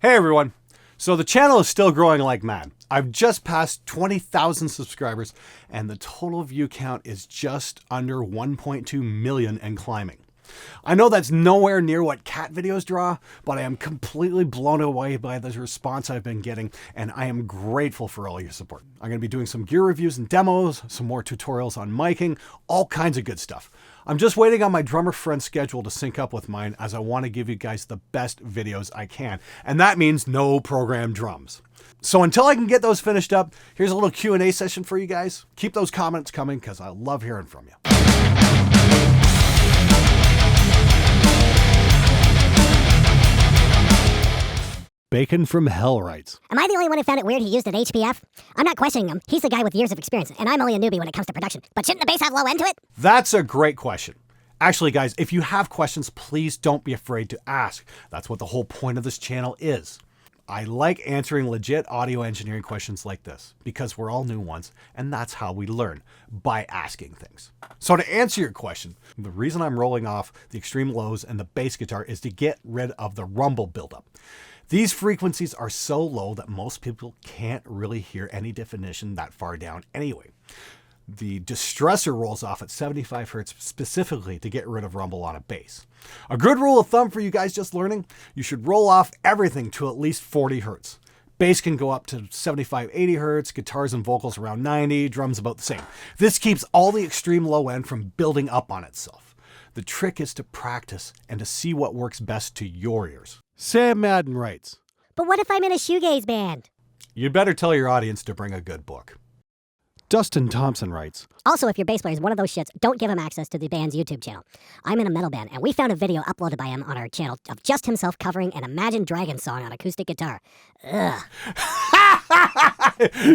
Hey everyone. So the channel is still growing like mad. I've just passed 20,000 subscribers and the total view count is just under 1.2 million and climbing. I know that's nowhere near what cat videos draw, but I am completely blown away by the response I've been getting, and I am grateful for all your support. I'm going to be doing some gear reviews and demos, some more tutorials on miking, all kinds of good stuff. I'm just waiting on my drummer friend's schedule to sync up with mine, as I want to give you guys the best videos I can, and that means no programmed drums. So until I can get those finished up, here's a little Q&A session for you guys. Keep those comments coming because I love hearing from you. Bacon from Hell writes, am I the only one who found it weird he used an HPF? I'm not questioning him. He's the guy with years of experience, and I'm only a newbie when it comes to production. But shouldn't the bass have low end to it? That's a great question. Actually, guys, if you have questions, please don't be afraid to ask. That's what the whole point of this channel is. I like answering legit audio engineering questions like this because we're all new ones, and that's how we learn, by asking things. So to answer your question, the reason I'm rolling off the extreme lows and the bass guitar is to get rid of the rumble buildup. These frequencies are so low that most people can't really hear any definition that far down anyway. The distressor rolls off at 75 Hertz specifically to get rid of rumble on a bass. A good rule of thumb for you guys just learning, you should roll off everything to at least 40 Hertz. Bass can go up to 75, 80 Hertz, guitars and vocals around 90, drums about the same. This keeps all the extreme low end from building up on itself. The trick is to practice and to see what works best to your ears. Sam Madden writes, but what if I'm in a shoegaze band? You'd better tell your audience to bring a good book. Dustin Thompson writes, also, if your bass player is one of those shits, don't give him access to the band's YouTube channel. I'm in a metal band, and we found a video uploaded by him on our channel of just himself covering an Imagine Dragons song on acoustic guitar. Ugh.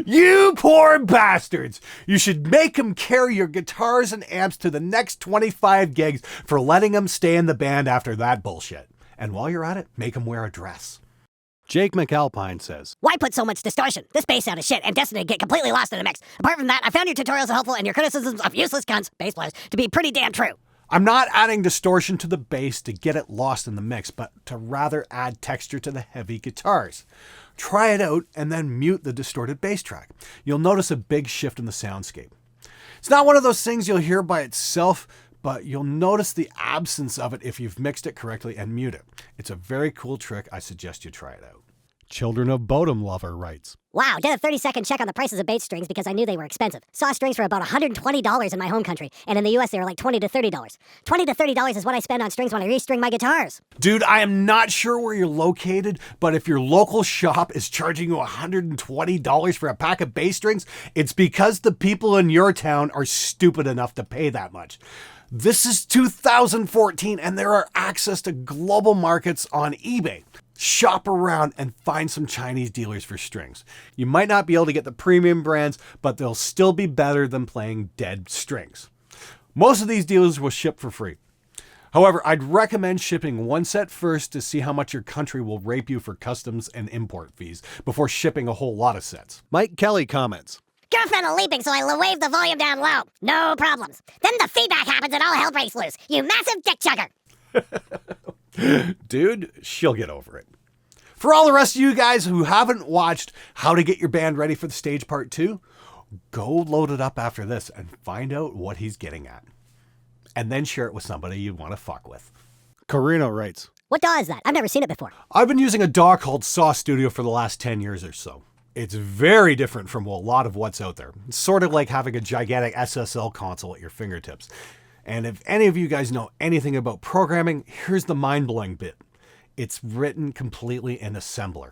You poor bastards! You should make him carry your guitars and amps to the next 25 gigs for letting him stay in the band after that bullshit. And while you're at it, make him wear a dress. Jake McAlpine says, why put so much distortion? This bass sound is shit and destined to get completely lost in the mix. Apart from that, I found your tutorials helpful and your criticisms of useless cunts, bass players, to be pretty damn true. I'm not adding distortion to the bass to get it lost in the mix, but to rather add texture to the heavy guitars. Try it out and then mute the distorted bass track. You'll notice a big shift in the soundscape. It's not one of those things you'll hear by itself, but you'll notice the absence of it if you've mixed it correctly and mute it. It's a very cool trick. I suggest you try it out. Children of Bodom Lover writes, wow, did a 30-second check on the prices of bass strings because I knew they were expensive. Saw strings for about $120 in my home country, and in the US they were like $20 to $30. $20 to $30 is what I spend on strings when I restring my guitars. Dude, I am not sure where you're located, but if your local shop is charging you $120 for a pack of bass strings, it's because the people in your town are stupid enough to pay that much. This is 2014 and there are access to global markets on eBay. Shop around and find some Chinese dealers for strings. You might not be able to get the premium brands, but they'll still be better than playing dead strings. Most of these dealers will ship for free. However, I'd recommend shipping one set first to see how much your country will rape you for customs and import fees before shipping a whole lot of sets. Mike Kelly comments, girlfriend is leaping, so I wave the volume down low. No problems. Then the feedback happens and all hell breaks loose. You massive dick chugger. Dude, she'll get over it. For all the rest of you guys who haven't watched How to Get Your Band Ready for the Stage Part 2, go load it up after this and find out what he's getting at. And then share it with somebody you want to fuck with. Carino writes, what DAW is that? I've never seen it before. I've been using a DAW called Saw Studio for the last 10 years or so. It's very different from a lot of what's out there. It's sort of like having a gigantic SSL console at your fingertips. And if any of you guys know anything about programming, here's the mind-blowing bit. It's written completely in assembler.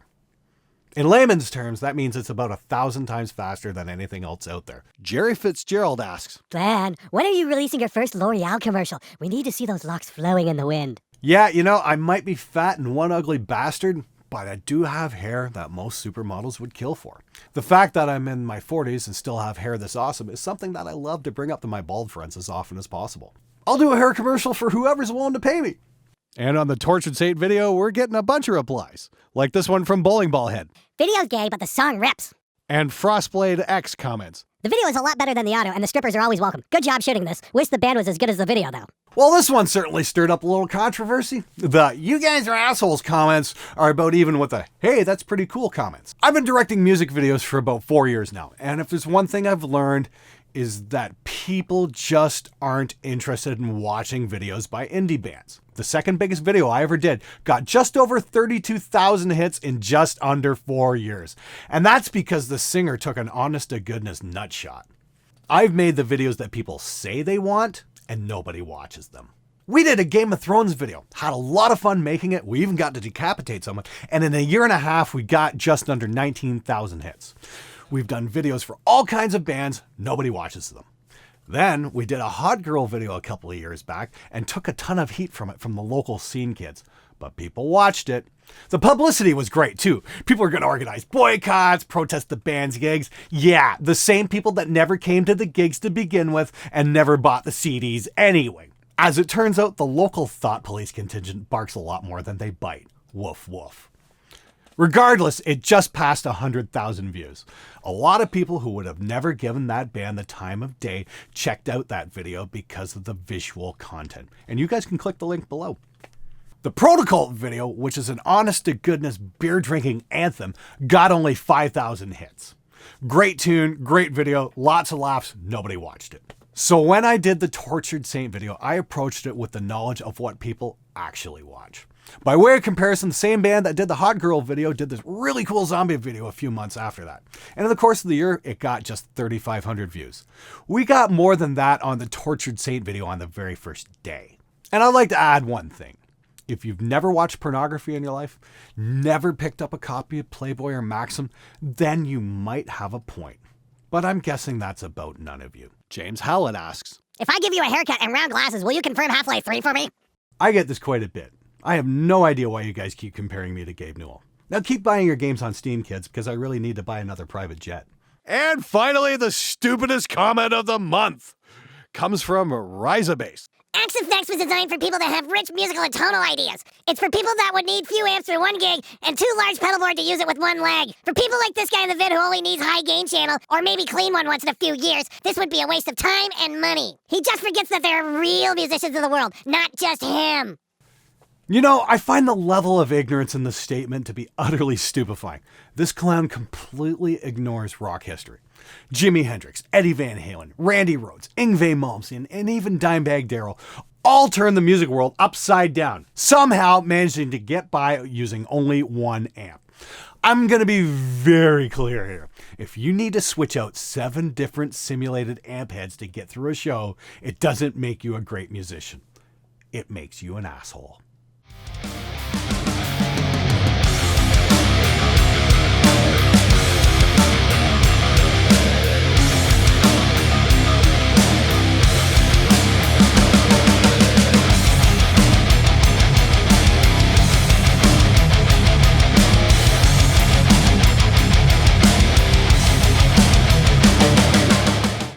In layman's terms, that means it's about 1,000 times faster than anything else out there. Jerry Fitzgerald asks, Dan, when are you releasing your first L'Oreal commercial? We need to see those locks flowing in the wind. Yeah, you know, I might be fat and one ugly bastard, but I do have hair that most supermodels would kill for. The fact that I'm in my 40s and still have hair this awesome is something that I love to bring up to my bald friends as often as possible. I'll do a hair commercial for whoever's willing to pay me. And on the Tortured Saint video, we're getting a bunch of replies, like this one from Bowling Ball Head. Video's gay, but the song rips. And Frostblade X comments, the video is a lot better than the audio, and the strippers are always welcome. Good job shooting this. Wish the band was as good as the video, though. Well, this one certainly stirred up a little controversy. The "you guys are assholes" comments are about even with the "hey, that's pretty cool" comments. I've been directing music videos for about 4 years now, and if there's one thing I've learned is that people just aren't interested in watching videos by indie bands. The second biggest video I ever did got just over 32,000 hits in just under 4 years. And that's because the singer took an honest-to-goodness nutshot. I've made the videos that people say they want, and nobody watches them. We did a Game of Thrones video, had a lot of fun making it. We even got to decapitate someone. And in a year and a half, we got just under 19,000 hits. We've done videos for all kinds of bands. Nobody watches them. Then we did a hot girl video a couple of years back and took a ton of heat from it from the local scene kids. But people watched it. The publicity was great too. People are going to organize boycotts, protest the band's gigs. Yeah, the same people that never came to the gigs to begin with and never bought the CDs anyway. As it turns out, the local thought police contingent barks a lot more than they bite. Woof woof. Regardless, it just passed 100,000 views. A lot of people who would have never given that band the time of day checked out that video because of the visual content. And you guys can click the link below. The Protocol video, which is an honest-to-goodness beer-drinking anthem, got only 5,000 hits. Great tune, great video, lots of laughs, nobody watched it. So when I did the Tortured Saint video, I approached it with the knowledge of what people actually watch. By way of comparison, the same band that did the Hot Girl video did this really cool zombie video a few months after that. And in the course of the year, it got just 3,500 views. We got more than that on the Tortured Saint video on the very first day. And I'd like to add one thing. If you've never watched pornography in your life, never picked up a copy of Playboy or Maxim, then you might have a point. But I'm guessing that's about none of you. James Howlett asks, If I give you a haircut and round glasses, will you confirm Half-Life 3 for me? I get this quite a bit. I have no idea why you guys keep comparing me to Gabe Newell. Now keep buying your games on Steam, kids, because I really need to buy another private jet. And finally, the stupidest comment of the month comes from Rizabase. Axe Effects was designed for people that have rich musical and tonal ideas. It's for people that would need few amps for 1 gig and 2 large pedal boards to use it with 1 leg. For people like this guy in the vid who only needs high gain channel, or maybe clean one once in a few years, this would be a waste of time and money. He just forgets that there are real musicians in the world, not just him. You know, I find the level of ignorance in this statement to be utterly stupefying. This clown completely ignores rock history. Jimi Hendrix, Eddie Van Halen, Randy Rhoads, Yngwie Malmsteen, and even Dimebag Darrell all turned the music world upside down, somehow managing to get by using only 1 amp. I'm going to be very clear here. If you need to switch out 7 different simulated amp heads to get through a show, it doesn't make you a great musician. It makes you an asshole.